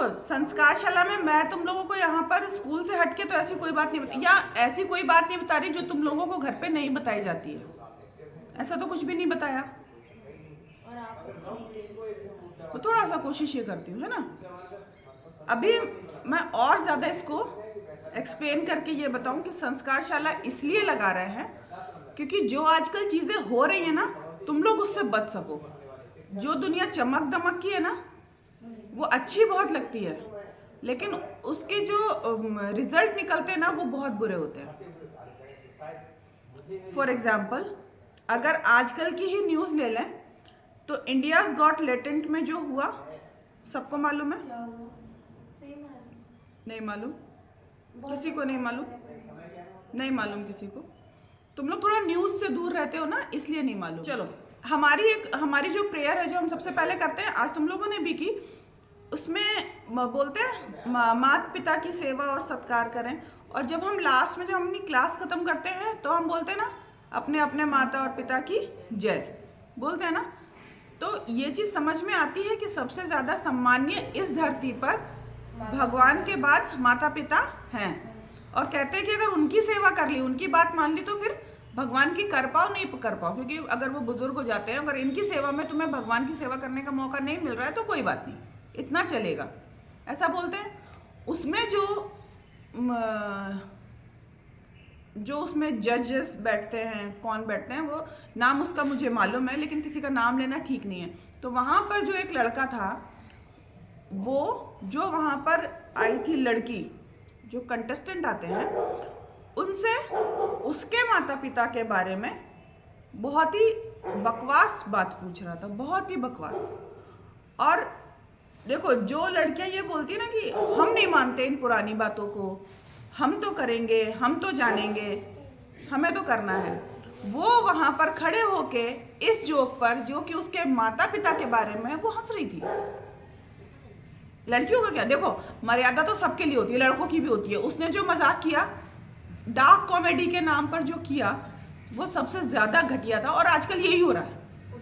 देखो संस्कारशाला में मैं तुम लोगों को यहाँ पर स्कूल से हटके तो ऐसी कोई बात नहीं बता, या ऐसी कोई बात नहीं बता रही जो तुम लोगों को घर पे नहीं बताई जाती है। ऐसा तो कुछ भी नहीं बताया, और आप तो थोड़ा सा कोशिश ये करती हूँ, है ना। अभी मैं और ज़्यादा इसको एक्सप्लेन करके ये बताऊँ कि संस्कारशाला इसलिए लगा रहे हैं क्योंकि जो आजकल चीज़ें हो रही हैं ना, तुम लोग उससे बच सको। जो दुनिया चमक दमक की है ना, वो अच्छी बहुत लगती है, लेकिन उसके जो रिजल्ट निकलते हैं ना, वो बहुत बुरे होते हैं। फॉर एग्जाम्पल, अगर आजकल की ही न्यूज़ ले लें तो इंडियाज़ गॉट लेटेंट में जो हुआ, सबको मालूम है? क्या हुआ? नहीं मालूम। नहीं मालूम? किसी को नहीं मालूम? नहीं मालूम किसी को? तुम लोग थोड़ा न्यूज़ से दूर रहते हो ना, इसलिए नहीं मालूम। चलो, हमारी जो प्रेयर है, जो हम सबसे पहले करते हैं, आज तुम लोगों ने भी की, उसमें बोलते हैं माता पिता की सेवा और सत्कार करें। और जब हम लास्ट में जब हम अपनी क्लास ख़त्म करते हैं तो हम बोलते हैं ना, अपने अपने माता और पिता की जय, बोलते हैं ना। तो ये चीज़ समझ में आती है कि सबसे ज़्यादा सम्मानीय इस धरती पर भगवान के बाद माता पिता हैं। और कहते हैं कि अगर उनकी सेवा कर ली, उनकी बात मान ली, तो फिर भगवान की कर पाओ नहीं कर पाओ, क्योंकि अगर वो बुजुर्ग हो जाते हैं, अगर इनकी सेवा में तुम्हें भगवान की सेवा करने का मौका नहीं मिल रहा है तो कोई बात नहीं, इतना चलेगा, ऐसा बोलते हैं। उसमें जो उसमें जजेस बैठते हैं, कौन बैठते हैं, वो नाम उसका मुझे मालूम है, लेकिन किसी का नाम लेना ठीक नहीं है। तो वहाँ पर जो एक लड़का था, वो जो वहाँ पर आई थी लड़की, जो कंटेस्टेंट आते हैं, उनसे उसके माता पिता के बारे में बहुत ही बकवास बात पूछ रहा था, बहुत ही बकवास। और देखो, जो लड़कियां ये बोलती है ना कि हम नहीं मानते इन पुरानी बातों को, हम तो करेंगे, हम तो जानेंगे, हमें तो करना है, वो वहाँ पर खड़े होके इस जोक पर, जो कि उसके माता पिता के बारे में, वो हंस रही थी। लड़कियों का क्या, देखो मर्यादा तो सबके लिए होती है, लड़कों की भी होती है। उसने जो मजाक किया, डार्क कॉमेडी के नाम पर जो किया, वो सबसे ज़्यादा घटिया था। और आजकल यही हो रहा है,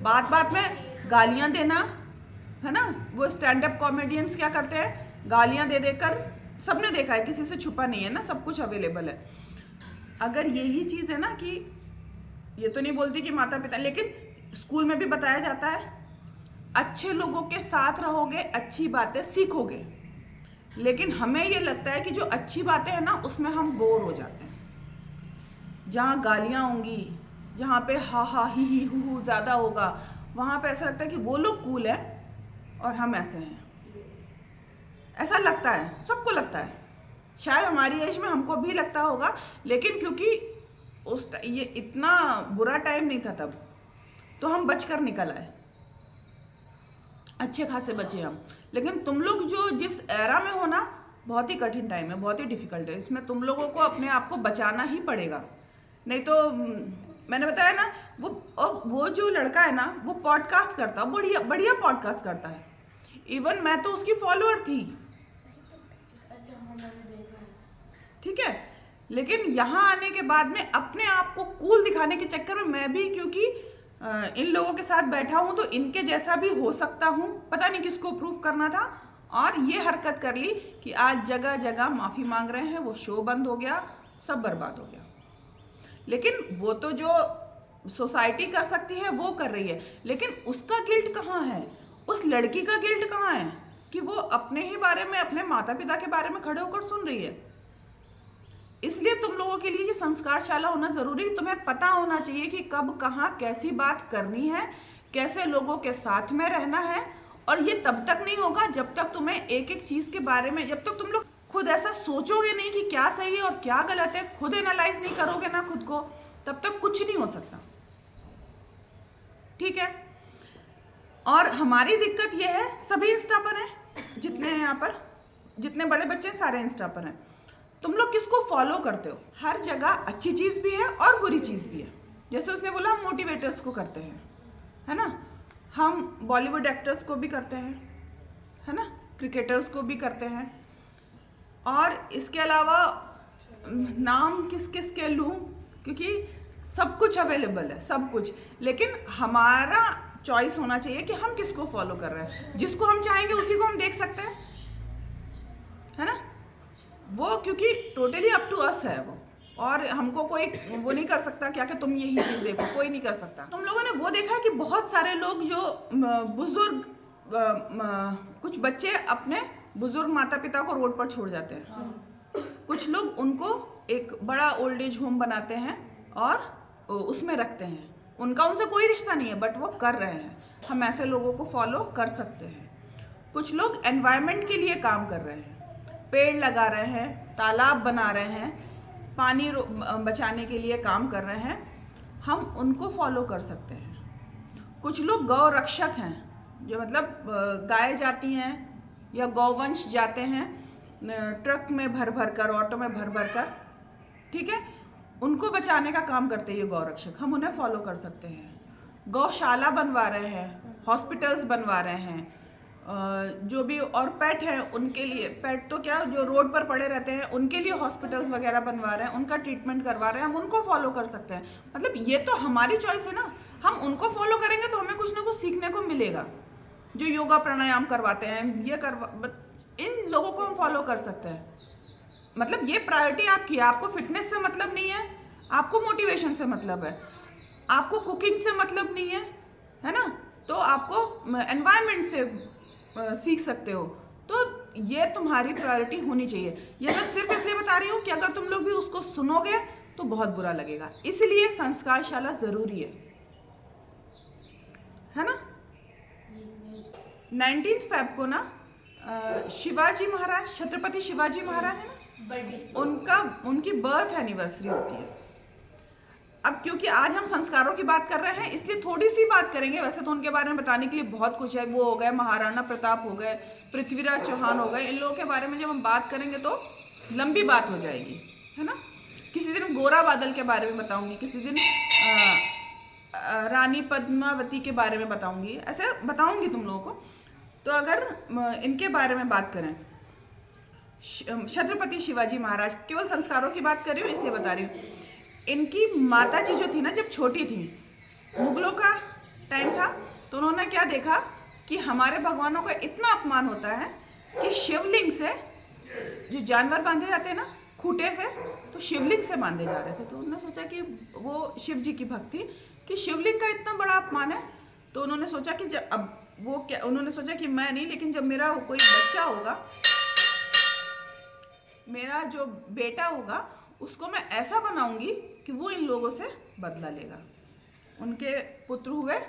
बात बात में गालियाँ देना, है ना। वो स्टैंड अप कॉमेडियंस क्या करते हैं, गालियाँ दे देकर, सबने देखा है, किसी से छुपा नहीं है ना, सब कुछ अवेलेबल है। अगर यही चीज़ है ना कि ये तो नहीं बोलती कि माता पिता, लेकिन स्कूल में भी बताया जाता है, अच्छे लोगों के साथ रहोगे, अच्छी बातें सीखोगे। लेकिन हमें ये लगता है कि जो अच्छी बातें हैं ना, उसमें हम बोर हो जाते हैं। जहाँ गालियाँ होंगी, जहाँ पे हा हा ही हु ज़्यादा होगा, वहाँ पे ऐसा लगता है कि वो लोग कूल है और हम ऐसे हैं। ऐसा लगता है, सबको लगता है, शायद हमारी एज में हमको भी लगता होगा, लेकिन क्योंकि ये इतना बुरा टाइम नहीं था तब, तो हम बचकर निकल आए, अच्छे खासे बचे हम। लेकिन तुम लोग जो जिस एरा में हो ना, बहुत ही कठिन टाइम है, बहुत ही डिफिकल्ट है। इसमें तुम लोगों को अपने आप को बचाना ही पड़ेगा, नहीं तो मैंने बताया ना, वो जो लड़का है ना, वो पॉडकास्ट करता है, बढ़िया बढ़िया पॉडकास्ट करता है। इवन मैं तो उसकी फॉलोअर थी, अच्छा, हाँ मैंने देखा है। ठीक है। लेकिन यहाँ आने के बाद में अपने आप को कूल दिखाने के चक्कर में मैं भी, क्योंकि इन लोगों के साथ बैठा हूँ तो इनके जैसा भी हो सकता हूँ, पता नहीं किसको प्रूफ करना था, और ये हरकत कर ली कि आज जगह जगह माफ़ी मांग रहे हैं। वो शो बंद हो गया, सब बर्बाद हो गया। लेकिन वो तो जो सोसाइटी कर सकती है वो कर रही है, लेकिन उसका गिल्ट कहाँ है, उस लड़की का गिल्ट कहाँ है कि वो अपने ही बारे में, अपने माता पिता के बारे में खड़े होकर सुन रही है। इसलिए तुम लोगों के लिए ये संस्कारशाला होना जरूरी। तुम्हें पता होना चाहिए कि कब कहाँ कैसी बात करनी है, कैसे लोगों के साथ में रहना है। और ये तब तक नहीं होगा जब तक तुम्हें एक एक चीज के बारे में, जब तक तुम लोग खुद ऐसा सोचोगे नहीं कि क्या सही है और क्या गलत है, खुद एनालाइज नहीं करोगे ना खुद को, तब तक कुछ नहीं हो सकता, ठीक है। और हमारी दिक्कत यह है, सभी इंस्टा पर हैं, जितने हैं यहाँ पर, जितने बड़े बच्चे हैं सारे इंस्टा पर हैं। तुम लोग किसको फॉलो करते हो? हर जगह अच्छी चीज़ भी है और बुरी चीज़ भी है। जैसे उसने बोला, हम मोटिवेटर्स को करते हैं, है ना, हम बॉलीवुड एक्टर्स को भी करते हैं, है ना, क्रिकेटर्स को भी करते हैं, और इसके अलावा नाम किस किस के लूँ, क्योंकि सब कुछ अवेलेबल है, सब कुछ। लेकिन हमारा चॉइस होना चाहिए कि हम किसको फॉलो कर रहे हैं। जिसको हम चाहेंगे उसी को हम देख सकते हैं, वो क्योंकि टोटली अप टू अस है वो, और हमको कोई वो नहीं कर सकता क्या कि तुम यही चीज़ देखो, कोई नहीं कर सकता। तुम लोगों ने वो देखा है कि बहुत सारे लोग जो बुजुर्ग कुछ बच्चे अपने बुजुर्ग माता पिता को रोड पर छोड़ जाते हैं, कुछ लोग उनको एक बड़ा ओल्ड एज होम बनाते हैं और उसमें रखते हैं, उनका उनसे कोई रिश्ता नहीं है बट वो कर रहे हैं। हम ऐसे लोगों को फॉलो कर सकते हैं। कुछ लोग एनवायरनमेंट के लिए काम कर रहे हैं, पेड़ लगा रहे हैं, तालाब बना रहे हैं, पानी बचाने के लिए काम कर रहे हैं, हम उनको फॉलो कर सकते हैं। कुछ लोग गौ रक्षक हैं, जो मतलब गाय जाती हैं या गौवंश जाते हैं ट्रक में भर भर कर, ऑटो में भर भर कर, ठीक है, उनको बचाने का काम करते हैं ये गौ रक्षक, हम उन्हें फॉलो कर सकते हैं। गौशाला बनवा रहे हैं, हॉस्पिटल्स बनवा रहे हैं, जो भी और पेट हैं उनके लिए, पेट तो क्या जो रोड पर पड़े रहते हैं उनके लिए हॉस्पिटल्स वगैरह बनवा रहे हैं, उनका ट्रीटमेंट करवा रहे हैं, हम उनको फॉलो कर सकते हैं। मतलब ये तो हमारी चॉइस है ना, हम उनको फॉलो करेंगे तो हमें कुछ ना कुछ सीखने को मिलेगा। जो योगा प्राणायाम करवाते हैं, ये इन लोगों को हम फॉलो कर सकते हैं। मतलब ये प्रायोरिटी आपकी है, आपको फिटनेस से मतलब नहीं है, आपको मोटिवेशन से मतलब है, आपको कुकिंग से मतलब नहीं है ना, तो आपको एनवायरनमेंट से सीख सकते हो, तो ये तुम्हारी प्रायोरिटी होनी चाहिए। ये मैं सिर्फ इसलिए बता रही हूँ कि अगर तुम लोग भी उसको सुनोगे तो बहुत बुरा लगेगा, इसलिए संस्कारशाला जरूरी है ना। 19 फेब को ना शिवाजी महाराज, छत्रपति शिवाजी महाराज है ना, उनकी बर्थ एनिवर्सरी होती है। अब क्योंकि आज हम संस्कारों की बात कर रहे हैं इसलिए थोड़ी सी बात करेंगे, वैसे तो उनके बारे में बताने के लिए बहुत कुछ है। वो हो गए महाराणा प्रताप, हो गए पृथ्वीराज चौहान, हो गए, इन लोगों के बारे में जब हम बात करेंगे तो लंबी बात हो जाएगी, है ना। किसी दिन गोरा बादल के बारे में बताऊंगी, किसी दिन रानी पद्मावती के बारे में बताऊंगी, ऐसे बताऊंगी तुम लोगों को। तो अगर इनके बारे में बात करें, छत्रपति शिवाजी महाराज, केवल संस्कारों की बात कर रही हूँ इसलिए बता रही हूँ। इनकी माता जी जो थी ना, जब छोटी थी, मुगलों का टाइम था, तो उन्होंने क्या देखा कि हमारे भगवानों का इतना अपमान होता है कि शिवलिंग से जो जानवर बांधे जाते हैं ना खूंटे से, तो शिवलिंग से बांधे जा रहे थे। तो उन्होंने सोचा कि वो शिव जी की भक्त थी कि शिवलिंग का इतना बड़ा अपमान है, तो उन्होंने सोचा कि जब अब वो क्या, उन्होंने सोचा कि मैं नहीं, लेकिन जब मेरा कोई बच्चा होगा, मेरा जो बेटा होगा, उसको मैं ऐसा बनाऊंगी कि वो इन लोगों से बदला लेगा। उनके पुत्र हुए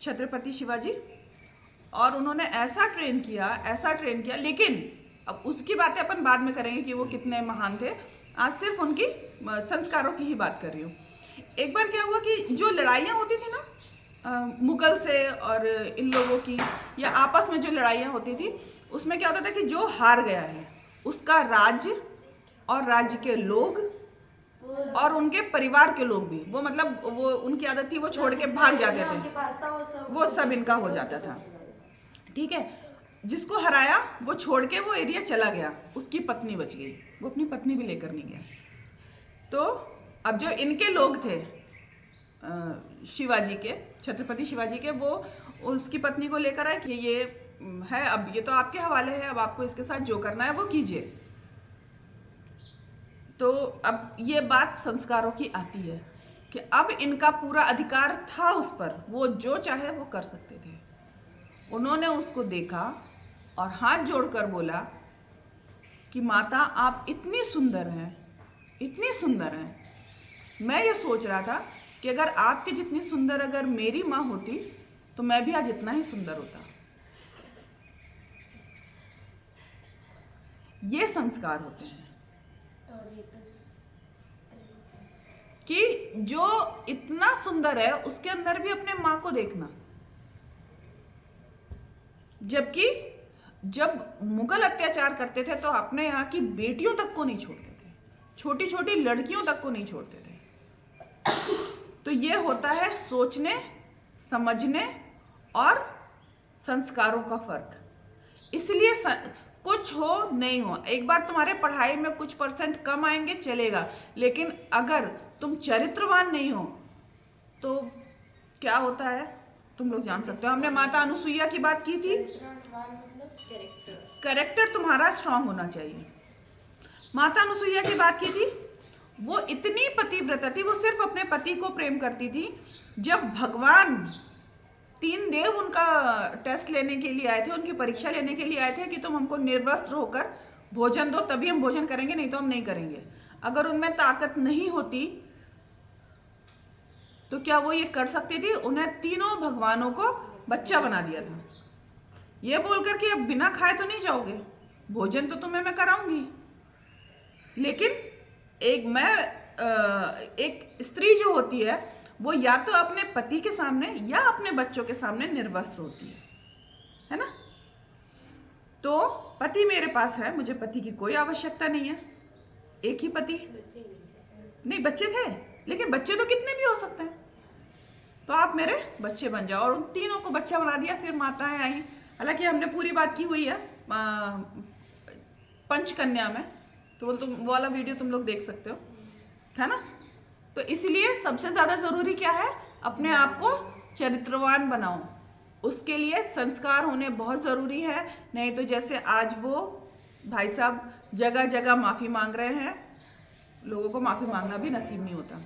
छत्रपति शिवाजी, और उन्होंने ऐसा ट्रेन किया, लेकिन अब उसकी बातें अपन बाद में करेंगे कि वो कितने महान थे। आज सिर्फ उनकी संस्कारों की ही बात कर रही हूँ। एक बार क्या हुआ कि जो लड़ाइयाँ होती थी ना मुगल से और इन लोगों की, या आपस में जो लड़ाइयाँ होती थी, उसमें क्या होता था कि जो हार गया है उसका राज्य और राज्य के लोग और उनके परिवार के लोग भी, वो मतलब वो उनकी आदत थी, वो छोड़ के भाग जाते थे, वो सब इनका हो जाता था, ठीक है। जिसको हराया वो छोड़ के वो एरिया चला गया, उसकी पत्नी बच गई, वो अपनी पत्नी भी लेकर नहीं गया। तो अब जो इनके लोग थे शिवाजी के, छत्रपति शिवाजी के, वो उसकी पत्नी को लेकर आए कि ये है, अब ये तो आपके हवाले है, अब आपको इसके साथ जो करना है वो कीजिए। तो अब ये बात संस्कारों की आती है कि अब इनका पूरा अधिकार था उस पर, वो जो चाहे वो कर सकते थे। उन्होंने उसको देखा और हाथ जोड़कर बोला कि माता आप इतनी सुंदर हैं, इतनी सुंदर हैं, मैं ये सोच रहा था कि अगर आपके जितनी सुंदर अगर मेरी माँ होती तो मैं भी आज इतना ही सुंदर होता। ये संस्कार होते हैं कि जो इतना सुंदर है उसके अंदर भी अपने माँ को देखना। जबकि जब मुगल अत्याचार करते थे तो अपने यहाँ की बेटियों तक को नहीं छोड़ते थे, छोटी छोटी लड़कियों तक को नहीं छोड़ते थे। तो ये होता है सोचने, समझने और संस्कारों का फर्क। इसलिए कुछ हो नहीं हो, एक बार तुम्हारे पढ़ाई में कुछ % कम आएंगे चलेगा, लेकिन अगर तुम चरित्रवान नहीं हो तो क्या होता है तुम लोग जान सकते हो। हमने माता अनुसुईया की बात की थी। करेक्टर तुम्हारा स्ट्रांग होना चाहिए। माता अनुसुईया की बात की थी, वो इतनी पतिव्रता थी, वो सिर्फ अपने पति को प्रेम करती थी। जब भगवान 3 देव उनका टेस्ट लेने के लिए आए थे, उनकी परीक्षा लेने के लिए आए थे कि तुम हमको निर्वस्त्र होकर भोजन दो, तभी हम भोजन करेंगे, नहीं तो हम नहीं करेंगे। अगर उनमें ताकत नहीं होती तो क्या वो ये कर सकती थी? उन्हें तीनों भगवानों को बच्चा बना दिया था, ये बोलकर कि अब बिना खाए तो नहीं जाओगे, भोजन तो तुम्हें मैं कराऊंगी। लेकिन एक स्त्री जो होती है वो या तो अपने पति के सामने या अपने बच्चों के सामने निर्वस्त्र होती है ना। तो पति मेरे पास है, मुझे पति की कोई आवश्यकता नहीं है, एक ही पति। नहीं, बच्चे थे, लेकिन बच्चे तो कितने भी हो सकते हैं, तो आप मेरे बच्चे बन जाओ। और उन तीनों को बच्चा बना दिया। फिर माताएं आई, हालांकि हमने पूरी बात की हुई है पंचकन्या में, तो तुम वो वाला वीडियो तुम लोग देख सकते हो, है ना। तो इसलिए सबसे ज़्यादा ज़रूरी क्या है? अपने आप को चरित्रवान बनाओ, उसके लिए संस्कार होने बहुत ज़रूरी है। नहीं तो जैसे आज वो भाई साहब जगह जगह माफ़ी मांग रहे हैं, लोगों को माफ़ी मांगना भी नसीब नहीं होता।